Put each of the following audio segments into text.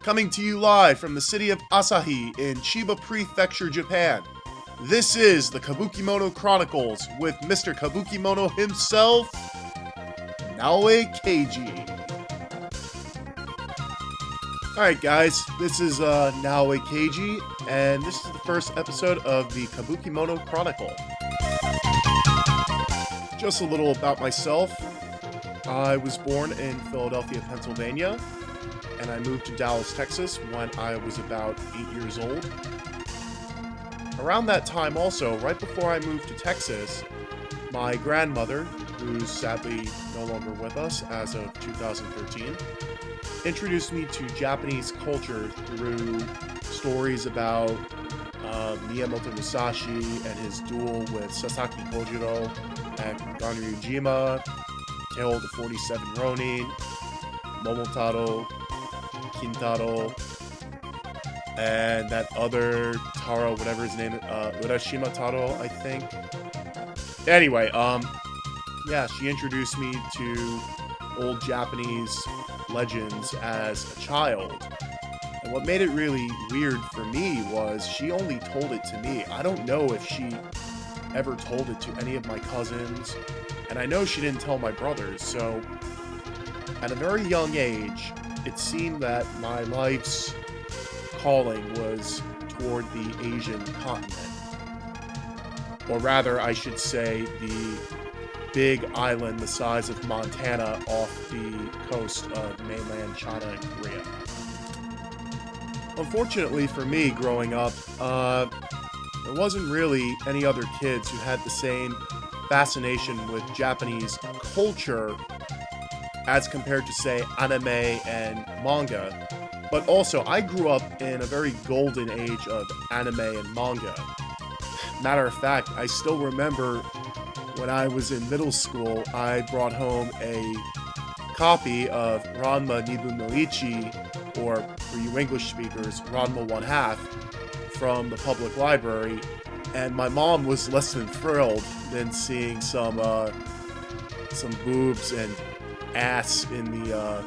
Coming to you live from the city of Asahi in Chiba Prefecture, Japan. This is the Kabukimono Chronikals with Mr. Kabukimono himself, Naoe Keiji. Alright guys, this is Naoe Keiji, and this is the first episode of the Kabukimono Chronicle. Just a little about myself. I was born in Philadelphia, Pennsylvania, and I moved to Dallas, Texas when I was about 8 years old. Around that time also, right before I moved to Texas, my grandmother, who's sadly no longer with us as of 2013, introduced me to Japanese culture through stories about Miyamoto Musashi and his duel with Sasaki Kojiro at Ganryujima, Tale of the 47 Ronin, Momotaro, Kintaro, and that other Taro, whatever his name is, Urashima Taro, I think. Anyway, yeah, she introduced me to old Japanese legends as a child. And what made it really weird for me was she only told it to me. I don't know if she ever told it to any of my cousins, and I know she didn't tell my brothers, so at a very young age, it seemed that my life's calling was toward the Asian continent. Or rather, I should say, the big island the size of Montana off the coast of mainland China and Korea. Unfortunately for me, growing up, there wasn't really any other kids who had the same fascination with Japanese culture as compared to, say, anime and manga. But also, I grew up in a very golden age of anime and manga. Matter of fact, I still remember when I was in middle school, I brought home a copy of Ranma Nibun no Ichi, or for you English speakers, Ranma 1/2, from the public library, and my mom was less than thrilled than seeing some boobs and ass in the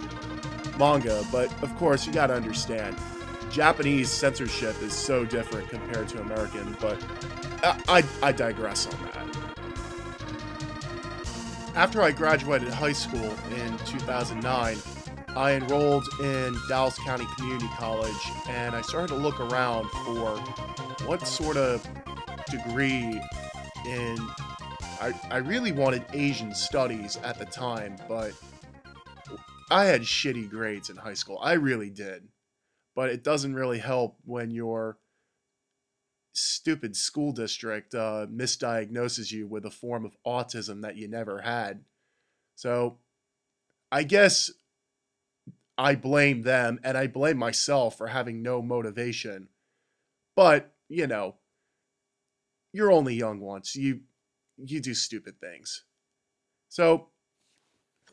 manga. But of course, you gotta understand, Japanese censorship is so different compared to American, but I digress on that. After I graduated high school in 2009, I enrolled in Dallas County Community College, and I started to look around for what sort of degree in... I really wanted Asian studies at the time, but I had shitty grades in high school. I really did. But it doesn't really help when your stupid school district misdiagnoses you with a form of autism that you never had. So I guess I blame them, and I blame myself for having no motivation. But, you know, you're only young once. You do stupid things. So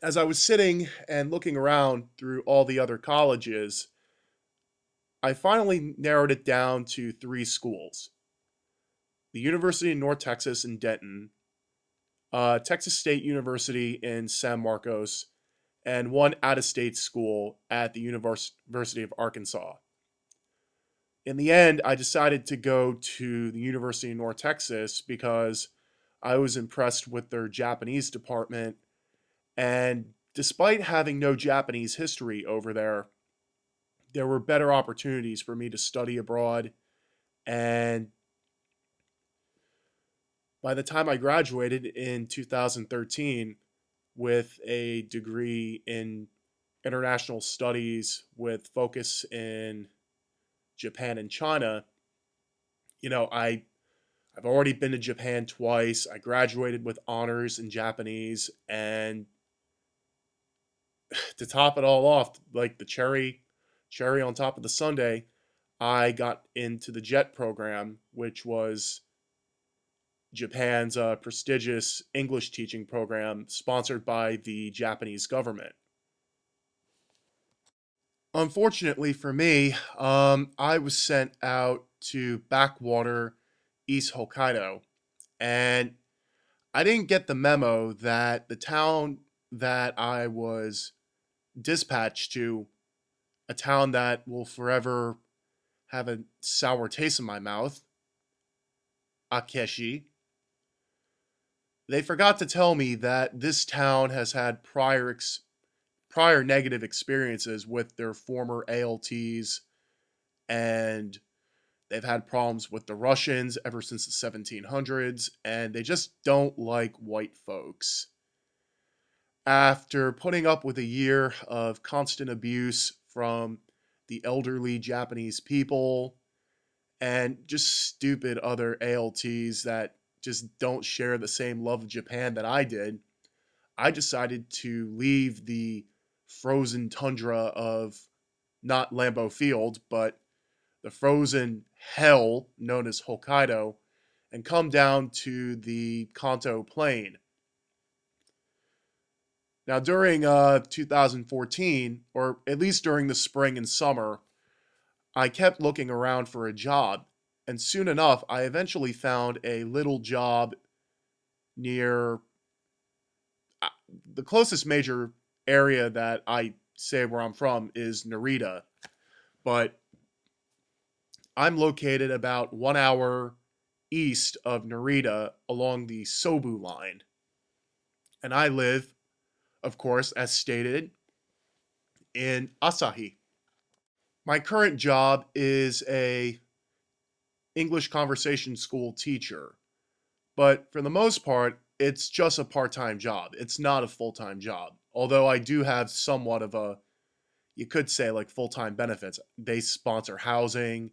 as I was sitting and looking around through all the other colleges, I finally narrowed it down to 3 schools. The University of North Texas in Denton, Texas State University in San Marcos, and one out-of-state school at the University of Arkansas. In the end, I decided to go to the University of North Texas because I was impressed with their Japanese department, and despite having no Japanese history over there were better opportunities for me to study abroad, and by the time I graduated in 2013 with a degree in international studies with focus in Japan and China, you know, I've already been to Japan twice. I graduated with honors in Japanese, and to top it all off, like the cherry on top of the sundae, I got into the JET program, which was Japan's prestigious English teaching program sponsored by the Japanese government. Unfortunately for me, I was sent out to backwater East Hokkaido, and I didn't get the memo that the town that I was dispatched to a town that will forever have a sour taste in my mouth, Akechi. They forgot to tell me that this town has had prior negative experiences with their former ALTs, and they've had problems with the Russians ever since the 1700s, and they just don't like white folks. After putting up with a year of constant abuse from the elderly Japanese people and just stupid other ALTs that just don't share the same love of Japan that I did, I decided to leave the frozen tundra of not Lambeau Field, but the frozen hell known as Hokkaido, and come down to the Kanto Plain. Now, during 2014, or at least during the spring and summer, I kept looking around for a job, and soon enough, I eventually found a little job near the closest major area that I say where I'm from is Narita, but I'm located about 1 hour east of Narita along the Sobu line, and I live, of course, as stated, in Asahi. My current job is a English conversation school teacher, but for the most part, it's just a part-time job. It's not a full-time job, although I do have somewhat of a, you could say, like full-time benefits. They sponsor housing,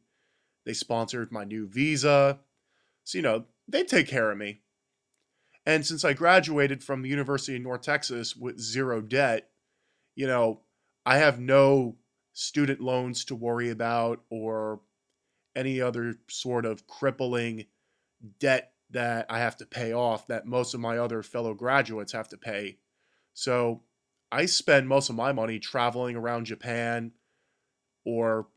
they sponsored my new visa, so, they take care of me. And since I graduated from the University of North Texas with zero debt, you know, I have no student loans to worry about or any other sort of crippling debt that I have to pay off that most of my other fellow graduates have to pay. So I spend most of my money traveling around Japan or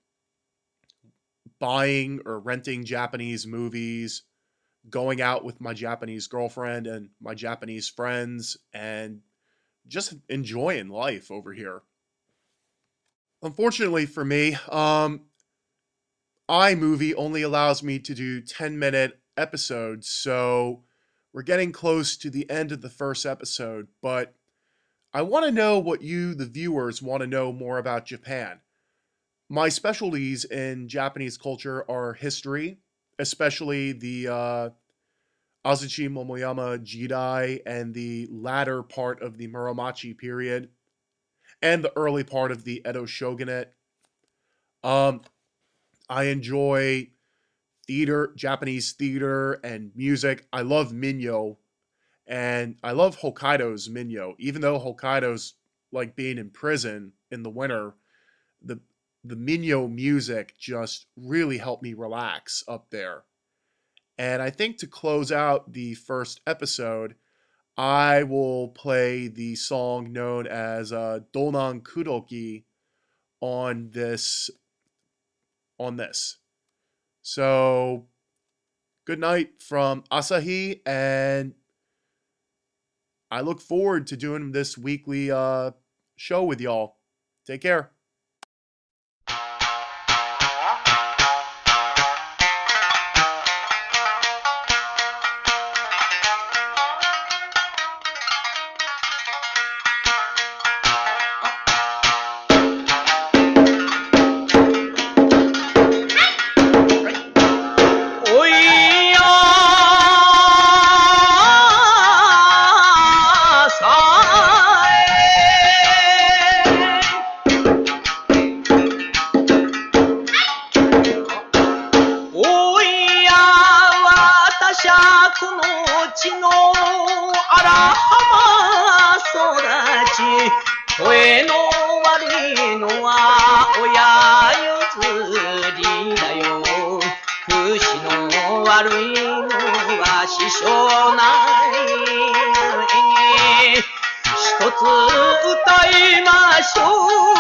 buying or renting Japanese movies, going out with my Japanese girlfriend and my Japanese friends, and just enjoying life over here. Unfortunately for me, iMovie only allows me to do 10-minute episodes, so we're getting close to the end of the first episode, but I want to know what you, the viewers, want to know more about Japan. My specialties in Japanese culture are history, especially the Azuchi Momoyama Jidai and the latter part of the Muromachi period, and the early part of the Edo Shogunate. I enjoy theater, Japanese theater and music. I love Minyo, and I love Hokkaido's Minyo. Even though Hokkaido's like being in prison in the winter, the Minyo music just really helped me relax up there. And I think to close out the first episode, I will play the song known as Donan Kudoki on this. So, good night from Asahi, and I look forward to doing this weekly show with y'all. Take care.一つ歌いましょう